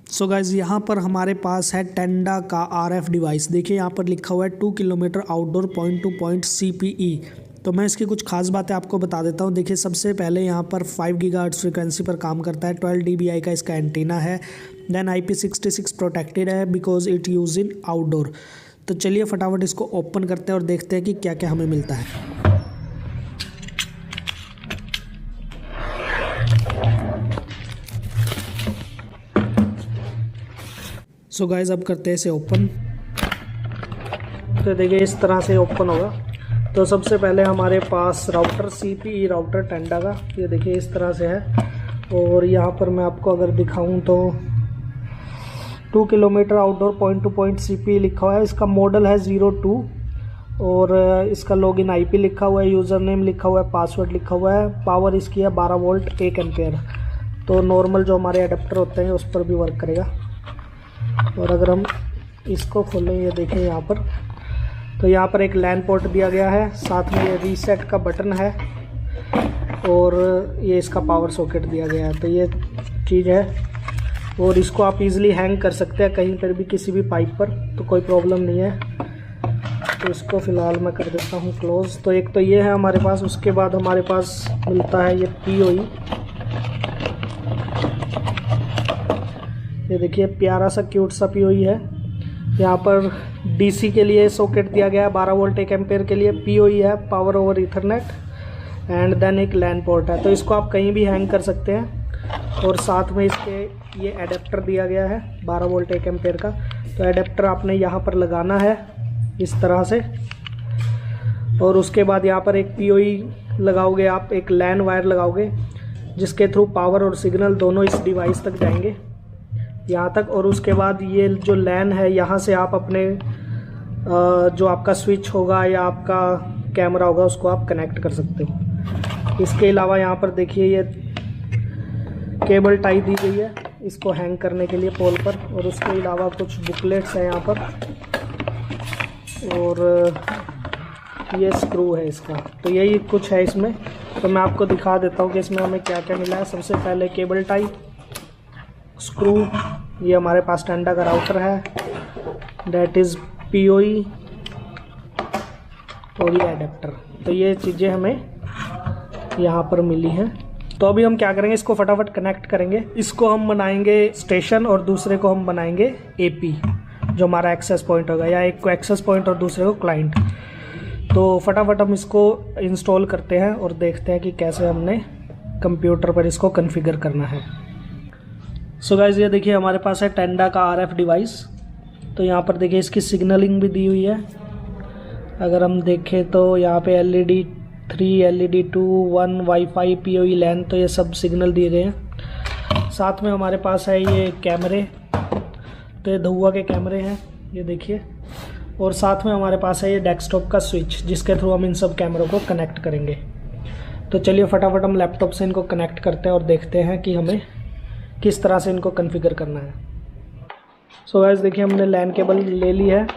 So guys यहाँ पर हमारे पास है टेंडा का RF डिवाइस। देखिए यहाँ पर लिखा हुआ है 2 kilometre outdoor point two point CPE। तो मैं इसकी कुछ खास बातें आपको बता देता हूँ। देखिए सबसे पहले यहाँ पर 5 गीगाहर्ट्ज़ फ्रीक्वेंसी पर काम करता है। 12 dBi का इसका एंटीना है। देन IP66 प्रोटेक्टेड है because it use in outdoor. तो चलिए फटाफट इसको ओपन करते हैं और देखते हैं कि क्या क्या हमें मिलता है। सो गाइज अब करते हैं इसे ओपन। तो देखिए इस तरह से ओपन होगा। तो सबसे पहले हमारे पास राउटर CPE राउटर टेंडा का, ये देखिए इस तरह से है। और यहाँ पर मैं आपको अगर दिखाऊं तो 2 kilometre outdoor point two point CPE लिखा हुआ है। इसका मॉडल है 02 और इसका लॉगिन IP लिखा हुआ है, यूज़र नेम लिखा हुआ है, पासवर्ड लिखा हुआ है। पावर इसकी है 12 वोल्ट 1 एम्पेयर। तो नॉर्मल जो हमारे अडेप्टर होते हैं उस पर भी वर्क करेगा। और अगर हम इसको खोलें, ये देखें यहाँ पर, तो यहाँ पर एक लैन पोर्ट दिया गया है, साथ में ये रीसेट का बटन है और ये इसका पावर सॉकेट दिया गया है। तो ये चीज़ है और इसको आप इजीली हैंग कर सकते हैं कहीं पर भी, किसी भी पाइप पर, तो कोई प्रॉब्लम नहीं है। तो इसको फ़िलहाल मैं कर देता हूँ क्लोज। तो एक तो ये है हमारे पास। उसके बाद हमारे पास मिलता है ये POE। ये देखिए प्यारा सा क्यूट सा POE है। यहाँ पर DC के लिए सॉकेट दिया गया है 12 वोल्ट 1 एम्पेयर के लिए। POE है power over ethernet and then एक लैन पोर्ट है। तो इसको आप कहीं भी हैंग कर सकते हैं। और साथ में इसके ये एडेप्टर दिया गया है 12 वोल्ट 1 एम्पेयर का। तो एडेप्टर आपने यहाँ पर लगाना है इस तरह से। और उसके बाद यहाँ पर एक POE लगाओगे आप, एक लैन वायर लगाओगे जिसके थ्रू पावर और सिग्नल दोनों इस डिवाइस तक जाएंगे यहाँ तक। और उसके बाद ये जो लैन है, यहाँ से आप अपने जो आपका स्विच होगा या आपका कैमरा होगा उसको आप कनेक्ट कर सकते हो। इसके अलावा यहाँ पर देखिए ये केबल टाई दी गई है इसको हैंग करने के लिए पोल पर। और उसके अलावा कुछ बुकलेट्स हैं यहाँ पर और ये स्क्रू है इसका। तो यही कुछ है इसमें। तो मैं आपको दिखा देता हूँ कि इसमें हमें क्या क्या मिला है। सबसे पहले केबल टाई, स्क्रू, ये हमारे पास टेंडा का राउटर है, डेट इज़ POE और ये एडेप्टर। तो ये चीज़ें हमें यहाँ पर मिली हैं। तो अभी हम क्या करेंगे, इसको फटाफट कनेक्ट करेंगे। इसको हम बनाएंगे स्टेशन और दूसरे को हम बनाएंगे AP, जो हमारा एक्सेस पॉइंट होगा, या एक को एक्सेस पॉइंट और दूसरे को क्लाइंट। तो फटाफट हम इसको इंस्टॉल करते हैं और देखते हैं कि कैसे हमने कंप्यूटर पर इसको कॉन्फ़िगर करना है। सो गाइस ये देखिए हमारे पास है टेंडा का RF डिवाइस। तो यहाँ पर देखिए इसकी सिग्नलिंग भी दी हुई है। अगर हम देखें तो यहाँ पे LED 3, LED 2, 1, वाईफाई, POE लैन, तो ये सब सिग्नल दिए गए हैं। साथ में हमारे पास है ये कैमरे, तो ये धुआं के कैमरे हैं, ये देखिए। और साथ में हमारे पास है ये डेस्कटॉप का स्विच जिसके थ्रू हम इन सब कैमरों को कनेक्ट करेंगे। तो चलिए फटाफट हम लैपटॉप से इनको कनेक्ट करते हैं और देखते हैं कि हमें किस तरह से इनको कॉन्फ़िगर करना है। सो गाइस देखिए हमने लैन केबल ले ली है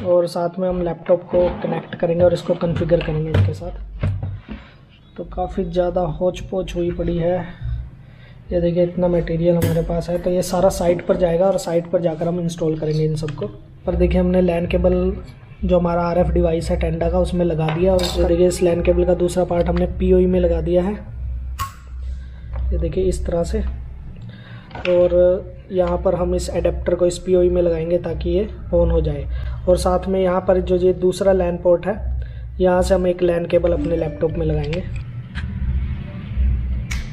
और साथ में हम लैपटॉप को कनेक्ट करेंगे और इसको कॉन्फ़िगर करेंगे इसके साथ। तो काफ़ी ज़्यादा होच पोच हुई पड़ी है। ये देखिए इतना मटेरियल हमारे पास है। तो ये सारा साइट पर जाएगा और साइट पर जाकर हम इंस्टॉल करेंगे इन सबको। पर देखिए हमने लैन केबल जो हमारा RF डिवाइस है टेंडा का उसमें लगा दिया। और देखिए इस लैन केबल का दूसरा पार्ट हमने POE में लगा दिया है, ये देखिए इस तरह से। और यहाँ पर हम इस एडेप्टर को इस POE में लगाएंगे ताकि ये ऑन हो जाए। और साथ में यहाँ पर जो ये दूसरा लैन पोर्ट है, यहाँ से हम एक लैन केबल अपने लैपटॉप में लगाएंगे।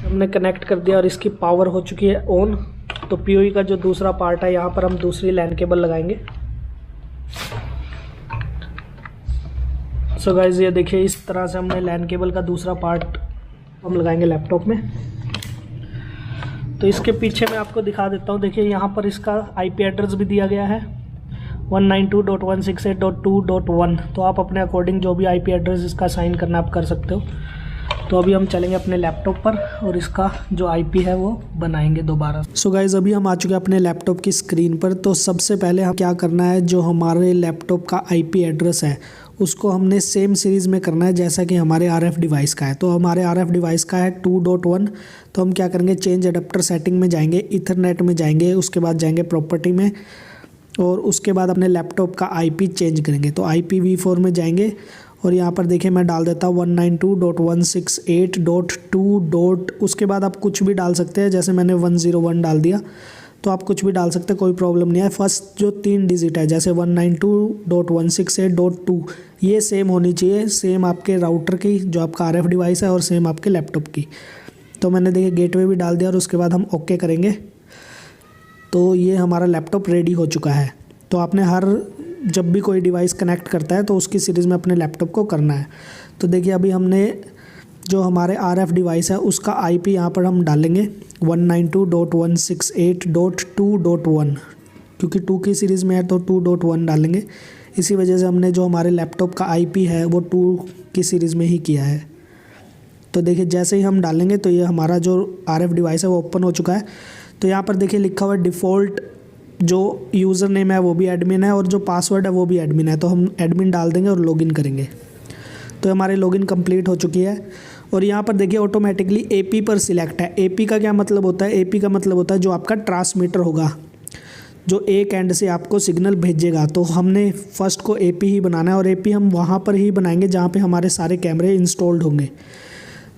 हमने कनेक्ट कर दिया और इसकी पावर हो चुकी है ऑन। तो POE का जो दूसरा पार्ट है यहाँ पर हम दूसरी लैन केबल लगाएंगे। सो गाइस ये देखिए इस तरह से हमने लैन केबल का दूसरा पार्ट हम लगाएंगे लैपटॉप में। तो इसके पीछे मैं आपको दिखा देता हूँ। देखिए यहाँ पर इसका IP एड्रेस भी दिया गया है 192.168.2.1। तो आप अपने अकॉर्डिंग जो भी IP एड्रेस इसका साइन करना आप कर सकते हो। तो अभी हम चलेंगे अपने लैपटॉप पर और इसका जो IP है वो बनाएंगे दोबारा। सो गाइज अभी हम आ चुके हैं अपने लैपटॉप की स्क्रीन पर। तो सबसे पहले हम क्या करना है, जो हमारे लैपटॉप का IP एड्रेस है उसको हमने सेम सीरीज़ में करना है जैसा कि हमारे RF डिवाइस का है। तो हमारे RF डिवाइस का है 2.1, तो हम क्या करेंगे, चेंज अडेप्टर सेटिंग में जाएंगे, ईथरनेट में जाएंगे, उसके बाद जाएंगे प्रॉपर्टी में और उसके बाद अपने लैपटॉप का IP चेंज करेंगे। तो IPv4 में जाएंगे और यहाँ पर देखिए मैं डाल देता हूँ 192.168.2. उसके बाद आप कुछ भी डाल सकते हैं, जैसे मैंने 101 डाल दिया, तो आप कुछ भी डाल सकते हैं, कोई प्रॉब्लम नहीं है। फर्स्ट जो 3 डिजिट है जैसे 192.168.2 ये सेम होनी चाहिए, सेम आपके राउटर की जो आपका RF डिवाइस है और सेम आपके लैपटॉप की। तो मैंने देखिए गेटवे भी डाल दिया और उसके बाद हम ओके करेंगे। तो ये हमारा लैपटॉप रेडी हो चुका है। तो आपने जब भी कोई डिवाइस कनेक्ट करता है तो उसकी सीरीज़ में अपने लैपटॉप को करना है। तो देखिए अभी हमने जो हमारे RF डिवाइस है उसका IP यहाँ पर हम डालेंगे 192.168.2.1, क्योंकि 2 की सीरीज़ में है तो 2.1 डालेंगे। इसी वजह से हमने जो हमारे लैपटॉप का IP है वो 2 की सीरीज़ में ही किया है। तो देखिए जैसे ही हम डालेंगे तो ये हमारा जो RF डिवाइस है वो ओपन हो चुका है। तो यहाँ पर देखिए लिखा हुआ है डिफ़ॉल्ट जो यूज़र नेम है वो भी एडमिन है और जो पासवर्ड है वो भी एडमिन है। तो हम एडमिन डाल देंगे और लॉगिन करेंगे। तो हमारी लॉगिन कंप्लीट हो चुकी है और यहाँ पर देखिए ऑटोमेटिकली AP पर सिलेक्ट है। AP का क्या मतलब होता है, AP का मतलब होता है जो आपका ट्रांसमीटर होगा, जो एक एंड से आपको सिग्नल भेजेगा। तो हमने फर्स्ट को AP ही बनाना है और AP हम वहाँ पर ही बनाएंगे जहाँ पे हमारे सारे कैमरे इंस्टॉल्ड होंगे।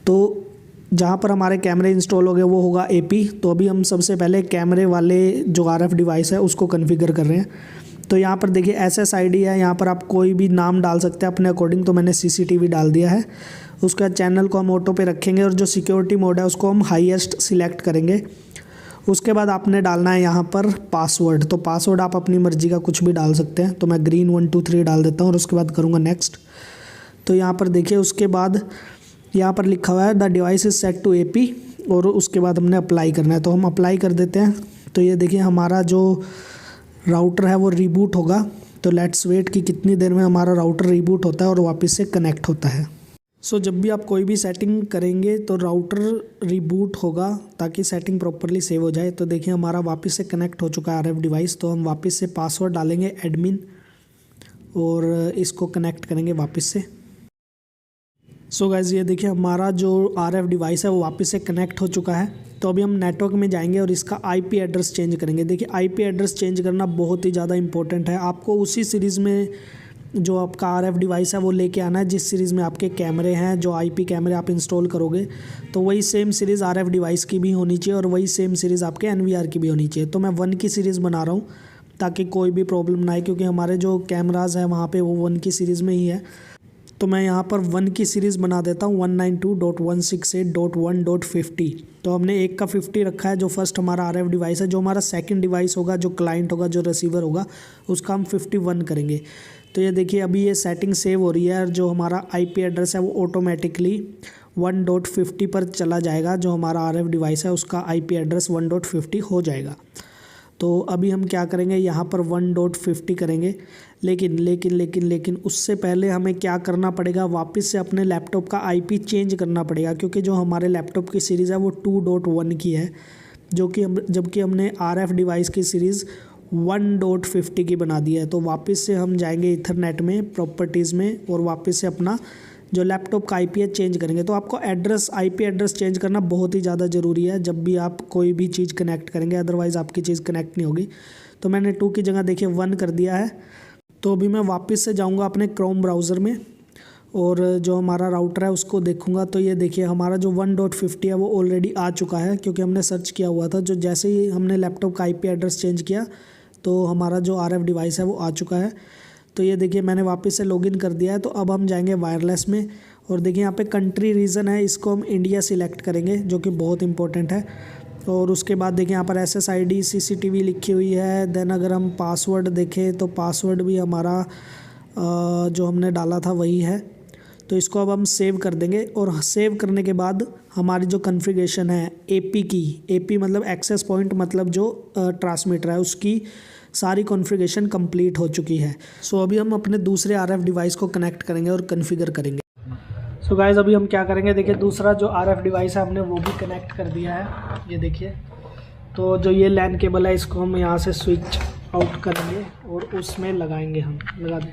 तो जहाँ पर हमारे कैमरे इंस्टॉल हो गए वो होगा AP। तो अभी हम सबसे पहले कैमरे वाले जो RF डिवाइस है उसको कॉन्फ़िगर कर रहे हैं। तो यहाँ पर देखिए SSID है, यहाँ पर आप कोई भी नाम डाल सकते हैं अपने अकॉर्डिंग। तो मैंने CCTV डाल दिया है। उसके बाद चैनल को हम ऑटो पे रखेंगे और जो सिक्योरिटी मोड है उसको हम हाईएस्ट सिलेक्ट करेंगे। उसके बाद आपने डालना है यहाँ पर पासवर्ड। तो पासवर्ड आप अपनी मर्ज़ी का कुछ भी डाल सकते हैं। तो मैं ग्रीन 123 डाल देता हूँ और उसके बाद करूँगा नेक्स्ट। तो यहाँ पर देखिए उसके बाद यहाँ पर लिखा हुआ है the device is set to AP और उसके बाद हमने अप्लाई करना है। तो हम अप्लाई कर देते हैं। तो ये देखिए हमारा जो राउटर है वो रीबूट होगा। तो लेट्स वेट कि कितनी देर में हमारा राउटर रीबूट होता है और वापस से कनेक्ट होता है। सो जब भी आप कोई भी सेटिंग करेंगे तो राउटर रीबूट होगा ताकि सेटिंग प्रॉपरली सेव हो जाए। तो देखिए हमारा वापस से कनेक्ट हो चुका है RF डिवाइस। तो हम वापस से पासवर्ड डालेंगे एडमिन और इसको कनेक्ट करेंगे वापस से। सो गाइस ये देखिए हमारा जो RF डिवाइस है वो वापस से कनेक्ट हो चुका है। तो अभी हम नेटवर्क में जाएंगे और इसका IP एड्रेस चेंज करेंगे। देखिए IP एड्रेस चेंज करना बहुत ही ज़्यादा इंपॉर्टेंट है। आपको उसी सीरीज़ में जो आपका RF डिवाइस है वो लेके आना है जिस सीरीज़ में आपके कैमरे हैं, जो IP कैमरे आप इंस्टॉल करोगे। तो वही सेम सीरीज़ RF डिवाइस की भी होनी चाहिए और वही सेम सीरीज़ आपके NVR की भी होनी चाहिए। तो मैं 1 की सीरीज़ बना रहा हूँ ताकि कोई भी प्रॉब्लम ना आए, क्योंकि हमारे जो कैमराज हैं वहाँ पर वो 1 की सीरीज़ में ही है। तो मैं यहाँ पर 1 की सीरीज़ बना देता हूँ 192.168.1.50। तो हमने 1 का 50 रखा है जो फर्स्ट हमारा RF डिवाइस है। जो हमारा सेकंड डिवाइस होगा, जो क्लाइंट होगा, जो रिसीवर होगा, उसका हम 51 करेंगे। तो ये देखिए अभी ये सेटिंग सेव हो रही है और जो हमारा IP एड्रेस है वो ऑटोमेटिकली 1.50 पर चला जाएगा। जो हमारा RF डिवाइस है उसका IP एड्रेस 1.50 हो जाएगा। तो अभी हम क्या करेंगे, यहाँ पर 1.50 करेंगे। लेकिन उससे पहले हमें क्या करना पड़ेगा, वापस से अपने लैपटॉप का IP चेंज करना पड़ेगा, क्योंकि जो हमारे लैपटॉप की सीरीज़ है वो 2.1 की है, जबकि हमने RF डिवाइस की सीरीज़ 1.50 की बना दी है। तो वापस से हम जाएंगे ईथरनेट में, प्रॉपर्टीज़ में, और वापस से अपना जो लैपटॉप का IP है चेंज करेंगे। तो आपको IP एड्रेस चेंज करना बहुत ही ज़्यादा ज़रूरी है जब भी आप कोई भी चीज़ कनेक्ट करेंगे, अदरवाइज़ आपकी चीज़ कनेक्ट नहीं होगी। तो मैंने 2 की जगह देखिए 1 कर दिया है। तो अभी मैं वापस से जाऊंगा अपने क्रोम ब्राउज़र में और जो हमारा राउटर है उसको देखूंगा। तो ये देखिए हमारा जो 1.50 है वो ऑलरेडी आ चुका है, क्योंकि हमने सर्च किया हुआ था। जो जैसे ही हमने लैपटॉप का IP एड्रेस चेंज किया तो हमारा जो RF डिवाइस है वो आ चुका है। तो ये देखिए मैंने वापस से लॉगिन कर दिया है। तो अब हम जाएंगे वायरलेस में और देखिए यहाँ पे कंट्री रीजन है, इसको हम इंडिया सिलेक्ट करेंगे, जो कि बहुत इंपॉर्टेंट है। और उसके बाद देखिए यहाँ पर SSID CCTV लिखी हुई है। देन अगर हम पासवर्ड देखें तो पासवर्ड भी हमारा जो हमने डाला था वही है। तो इसको अब हम सेव कर देंगे और सेव करने के बाद हमारी जो कॉन्फ़िगरेशन है AP की, AP मतलब एक्सेस पॉइंट, मतलब जो ट्रांसमीटर है, उसकी सारी कॉन्फ़िगरेशन कंप्लीट हो चुकी है। सो अभी हम अपने दूसरे RF डिवाइस को कनेक्ट करेंगे और कॉन्फ़िगर करेंगे। सो गाइस अभी हम क्या करेंगे, देखिए दूसरा जो RF डिवाइस है हमने वो भी कनेक्ट कर दिया है, ये देखिए। तो जो ये LAN केबल है इसको हम यहाँ से स्विच आउट करेंगे और उसमें लगाएंगे, हम लगा दें।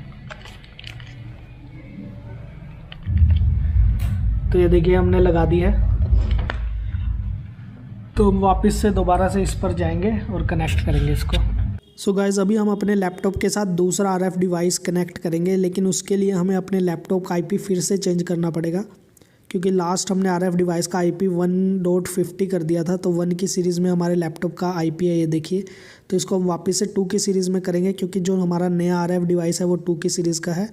तो ये देखिए हमने लगा दी है। तो हम वापस से दोबारा से इस पर जाएंगे और कनेक्ट करेंगे इसको। सो गाइज़ अभी हम अपने लैपटॉप के साथ दूसरा RF डिवाइस कनेक्ट करेंगे, लेकिन उसके लिए हमें अपने लैपटॉप का IP फिर से चेंज करना पड़ेगा, क्योंकि लास्ट हमने RF डिवाइस का IP 1.50 कर दिया था। तो 1 की सीरीज़ में हमारे लैपटॉप का IP है, ये देखिए। तो इसको हम वापस से 2 की सीरीज़ में करेंगे, क्योंकि जो हमारा नया RF डिवाइस है वो 2 की सीरीज़ का है।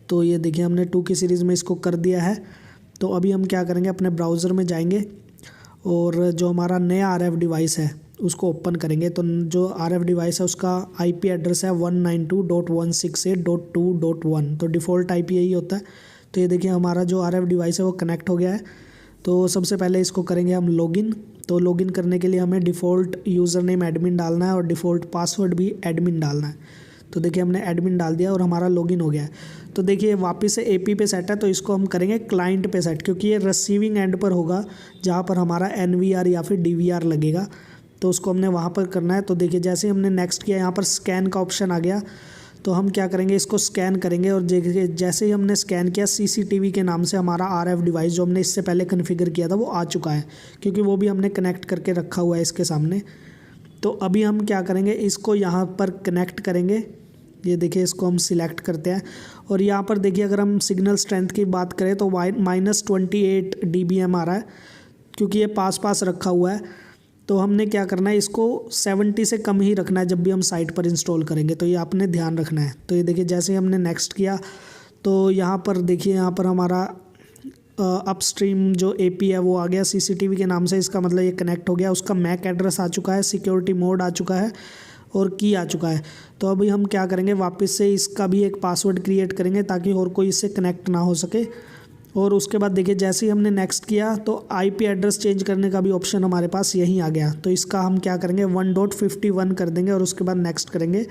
तो ये देखिए हमने 2 की सीरीज़ में इसको कर दिया है। तो अभी हम क्या करेंगे, अपने ब्राउज़र में जाएंगे और जो हमारा नया RF डिवाइस है उसको ओपन करेंगे। तो जो RF डिवाइस है उसका IP एड्रेस है 192.168.2.1। तो डिफ़ॉल्ट IP यही होता है। तो ये देखिए हमारा जो RF डिवाइस है वो कनेक्ट हो गया है। तो सबसे पहले इसको करेंगे हम लॉगिन। तो लॉगिन करने के लिए हमें डिफ़ॉल्ट यूज़र नेम एडमिन डालना है और डिफ़ॉल्ट पासवर्ड भी एडमिन डालना है। तो देखिए हमने एडमिन डाल दिया और हमारा लॉगिन हो गया है। तो देखिए वापस से AP पे सेट है, तो इसको हम करेंगे क्लाइंट पे सेट, क्योंकि ये रिसीविंग एंड पर होगा जहाँ पर हमारा NVR या फिर DVR लगेगा। तो उसको हमने वहाँ पर करना है। तो देखिए जैसे ही हमने नेक्स्ट किया, यहाँ पर स्कैन का ऑप्शन आ गया। तो हम क्या करेंगे, इसको स्कैन करेंगे और देखिए जैसे ही हमने स्कैन किया, CCTV के नाम से हमारा RF डिवाइस जो हमने इससे पहले कॉन्फ़िगर किया था वो आ चुका है, क्योंकि वो भी हमने कनेक्ट करके रखा हुआ है इसके सामने। तो अभी हम क्या करेंगे, इसको यहाँ पर कनेक्ट करेंगे। ये देखिए इसको हम सिलेक्ट करते हैं और यहाँ पर देखिए अगर हम सिग्नल स्ट्रेंथ की बात करें तो -28 dBm आ रहा है, क्योंकि ये पास रखा हुआ है। तो हमने क्या करना है, इसको 70 से कम ही रखना है जब भी हम साइट पर इंस्टॉल करेंगे। तो ये आपने ध्यान रखना है। तो ये देखिए जैसे हमने नेक्स्ट किया तो यहाँ पर देखिए, यहाँ पर हमारा अपस्ट्रीम जो AP है वो आ गया CCTV के नाम से। इसका मतलब ये कनेक्ट हो गया। उसका MAC एड्रेस आ चुका है, सिक्योरिटी मोड आ चुका है और की आ चुका है। तो अभी हम क्या करेंगे, वापस से इसका भी एक पासवर्ड क्रिएट करेंगे ताकि और कोई इससे कनेक्ट ना हो सके। और उसके बाद देखिए जैसे ही हमने नेक्स्ट किया तो IP एड्रेस चेंज करने का भी ऑप्शन हमारे पास यहीं आ गया। तो इसका हम क्या करेंगे, 1.51 कर देंगे और उसके बाद नेक्स्ट करेंगे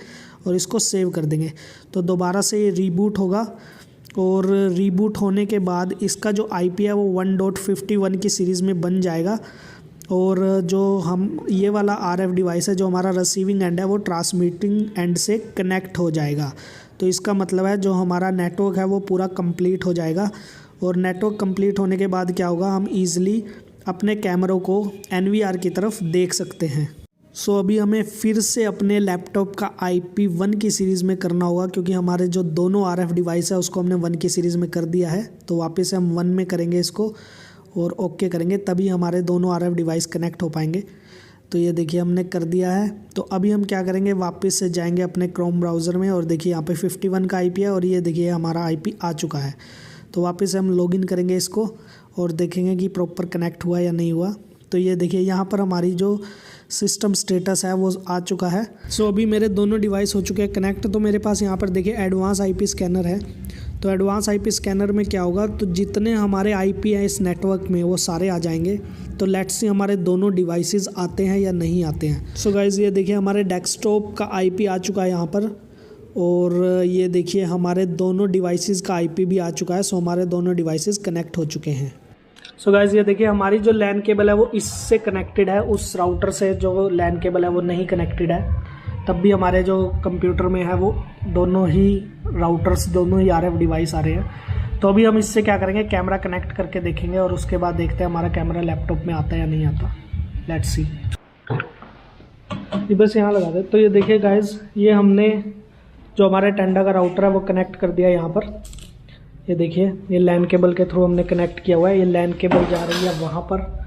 और इसको सेव कर देंगे। तो दोबारा से ये रीबूट होगा और रीबूट होने के बाद इसका जो IP है वो 1.51 की सीरीज़ में बन जाएगा। और जो हम ये वाला RF डिवाइस है जो हमारा रिसीविंग एंड है वो ट्रांसमिटिंग एंड से कनेक्ट हो जाएगा। तो इसका मतलब है जो हमारा नेटवर्क है वो पूरा कंप्लीट हो जाएगा। और नेटवर्क कंप्लीट होने के बाद क्या होगा, हम ईज़िली अपने कैमरों को NVR की तरफ देख सकते हैं। सो अभी हमें फिर से अपने लैपटॉप का IP 1 की सीरीज़ में करना होगा, क्योंकि हमारे जो दोनों RF डिवाइस है उसको हमने 1 की सीरीज़ में कर दिया है। तो वापस से हम 1 में करेंगे इसको और ओके करेंगे, तभी हमारे दोनों RF डिवाइस कनेक्ट हो पाएंगे। तो ये देखिए हमने कर दिया है। तो अभी हम क्या करेंगे, वापस से जाएंगे अपने क्रोम ब्राउज़र में और देखिए यहाँ पे 51 का IP है और ये देखिए हमारा IP आ चुका है। तो वापस से हम लॉगिन करेंगे इसको और देखेंगे कि प्रॉपर कनेक्ट हुआ या नहीं हुआ। तो ये देखिए यहाँ पर हमारी जो सिस्टम स्टेटस है वो आ चुका है। सो अभी मेरे दोनों डिवाइस हो चुके हैं कनेक्ट। तो मेरे पास यहाँ पर देखिए एडवांस IP स्कैनर है। तो एडवांस IP स्कैनर में क्या होगा, तो जितने हमारे IP हैं इस नेटवर्क में वो सारे आ जाएंगे। तो लेट्स सी हमारे दोनों डिवाइसेस आते हैं या नहीं आते हैं। सो गाइज़ ये देखिए हमारे डेस्कटॉप का IP आ चुका है यहाँ पर, और ये देखिए हमारे दोनों डिवाइसेस का IP भी आ चुका है। सो हमारे दोनों डिवाइसेस कनेक्ट हो चुके हैं। सो गाइज़ ये देखिए हमारी जो LAN केबल है वो इससे कनेक्टेड है, उस राउटर से जो LAN केबल है वो नहीं कनेक्टेड है। तब भी हमारे जो कंप्यूटर में है वो दोनों ही राउटर्स, दोनों ही RF डिवाइस आ रहे हैं। तो अभी हम इससे क्या करेंगे, कैमरा कनेक्ट करके देखेंगे और उसके बाद देखते हैं हमारा कैमरा लैपटॉप में आता है या नहीं आता। Let's see. ये बस यहाँ लगा दे। तो ये देखिए गाइज़, ये हमने जो हमारे टेंडा का राउटर है वो कनेक्ट कर दिया यहाँ पर। ये देखिए ये LAN केबल के थ्रू हमने कनेक्ट किया हुआ है। ये LAN केबल जा रही है वहाँ पर।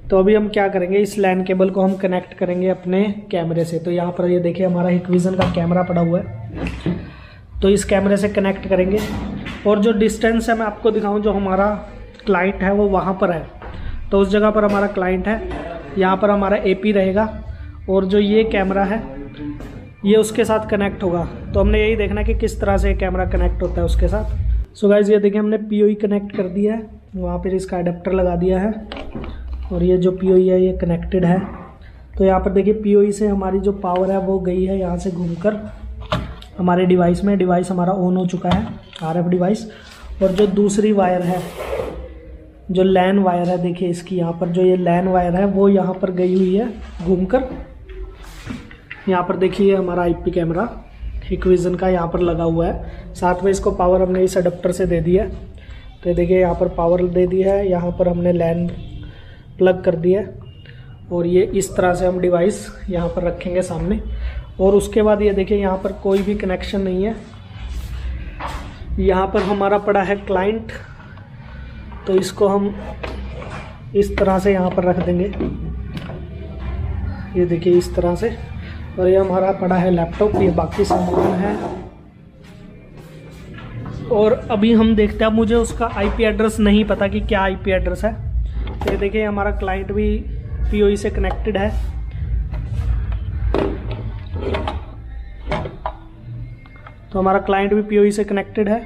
तो अभी हम क्या करेंगे, इस LAN केबल को हम कनेक्ट करेंगे अपने कैमरे से। तो यहाँ पर ये देखिए हमारा हिकविज़न का कैमरा पड़ा हुआ है। तो इस कैमरे से कनेक्ट करेंगे और जो डिस्टेंस है मैं आपको दिखाऊं, जो हमारा क्लाइंट है वो वहाँ पर है। तो उस जगह पर हमारा क्लाइंट है, यहाँ पर हमारा AP रहेगा और जो ये कैमरा है ये उसके साथ कनेक्ट होगा। तो हमने यही देखना है कि किस तरह से कैमरा कनेक्ट होता है उसके साथ। सो गाइज़ ये देखिए हमने POE कनेक्ट कर दिया है, वहाँ पर इसका अडेप्टर लगा दिया है और ये जो POE है ये कनेक्टेड है। तो यहाँ पर देखिए POE से हमारी जो पावर है वो गई है यहाँ से घूमकर हमारे डिवाइस में। डिवाइस हमारा ऑन हो चुका है, RF डिवाइस। और जो दूसरी वायर है, जो LAN वायर है, देखिए इसकी यहाँ पर जो ये LAN वायर है वो यहाँ पर गई हुई है घूमकर। यहाँ पर देखिए हमारा IP कैमरा हिकविज़न का यहाँ पर लगा हुआ है। साथ में इसको पावर हमने इस अडेप्टर से दे दी है। तो ये देखिए यहाँ पर पावर दे दी है, यहाँ पर हमने लैन प्लग कर दिया है और ये इस तरह से हम डिवाइस यहाँ पर रखेंगे सामने। और उसके बाद ये देखिए यहाँ पर कोई भी कनेक्शन नहीं है। यहाँ पर हमारा पड़ा है क्लाइंट, तो इसको हम इस तरह से यहाँ पर रख देंगे, ये देखिए इस तरह से। और ये हमारा पड़ा है लैपटॉप, ये बाकी सामान है। और अभी हम देखते हैं, मुझे उसका आईपी एड्रेस नहीं पता कि क्या आईपी एड्रेस है। तो ये देखिए हमारा क्लाइंट भी पीओई से कनेक्टेड है। तो हमारा क्लाइंट भी पीओई से कनेक्टेड है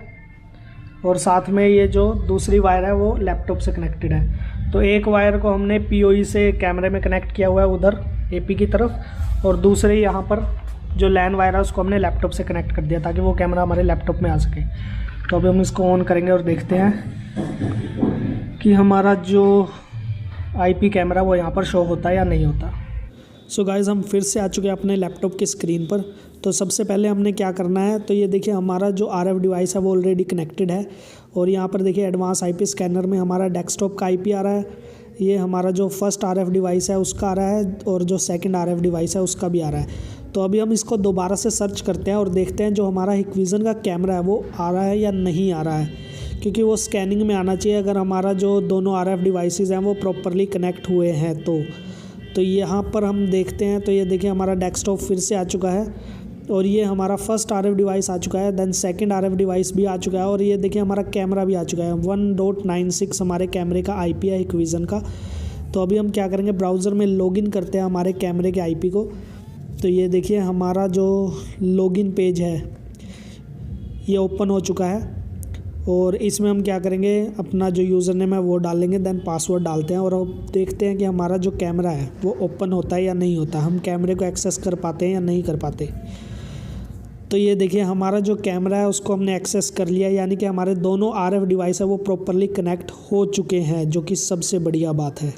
और साथ में ये जो दूसरी वायर है वो लैपटॉप से कनेक्टेड है। तो एक वायर को हमने पीओई से कैमरे में कनेक्ट किया हुआ है उधर एपी की तरफ, और दूसरे यहाँ पर जो लैन वायर है उसको हमने लैपटॉप से कनेक्ट कर दिया ताकि वो कैमरा हमारे लैपटॉप में आ सके। तो अभी हम इसको ऑन करेंगे और देखते हैं कि हमारा जो आईपी कैमरा वो यहाँ पर शो होता है या नहीं होता। सो गाइज़, हम फिर से आ चुके हैं अपने लैपटॉप की स्क्रीन पर। तो सबसे पहले हमने क्या करना है, तो ये देखिए हमारा जो आरएफ डिवाइस है वो ऑलरेडी कनेक्टेड है। और यहाँ पर देखिए एडवांस आईपी स्कैनर में हमारा डेस्कटॉप का आईपी आ रहा है, ये हमारा जो फर्स्ट आरएफ डिवाइस है उसका आ रहा है, और जो सेकंड आरएफ डिवाइस है उसका भी आ रहा है। तो अभी हम इसको दोबारा से सर्च करते हैं और देखते हैं जो हमारा हिकविज़न का कैमरा है वो आ रहा है या नहीं आ रहा है, क्योंकि वो स्कैनिंग में आना चाहिए अगर हमारा जो दोनों आरएफ डिवाइसेस हैं वो प्रॉपरली कनेक्ट हुए हैं। तो यहाँ पर हम देखते हैं, तो ये देखिए हमारा डेस्कटॉप फिर से आ चुका है और ये हमारा फर्स्ट आरएफ डिवाइस आ चुका है, देन सेकंड आरएफ डिवाइस भी आ चुका है, और ये देखिए हमारा कैमरा भी आ चुका है। 1.96 हमारे कैमरे का आईपी है हिकविज़न का। तो अभी हम क्या करेंगे, ब्राउज़र में लॉगिन करते हैं हमारे कैमरे के आईपी को। तो ये देखिए हमारा जो लॉगिन पेज है ये ओपन हो चुका है, और इसमें हम क्या करेंगे, अपना जो यूज़र नेम है वो डालेंगे, देन पासवर्ड डालते हैं और अब देखते हैं कि हमारा जो कैमरा है वो ओपन होता है या नहीं होता, हम कैमरे को एक्सेस कर पाते हैं या नहीं कर पाते। तो ये देखिए हमारा जो कैमरा है उसको हमने एक्सेस कर लिया, यानी कि हमारे दोनों आरएफ डिवाइस है वो प्रॉपरली कनेक्ट हो चुके हैं, जो कि सबसे बढ़िया बात है।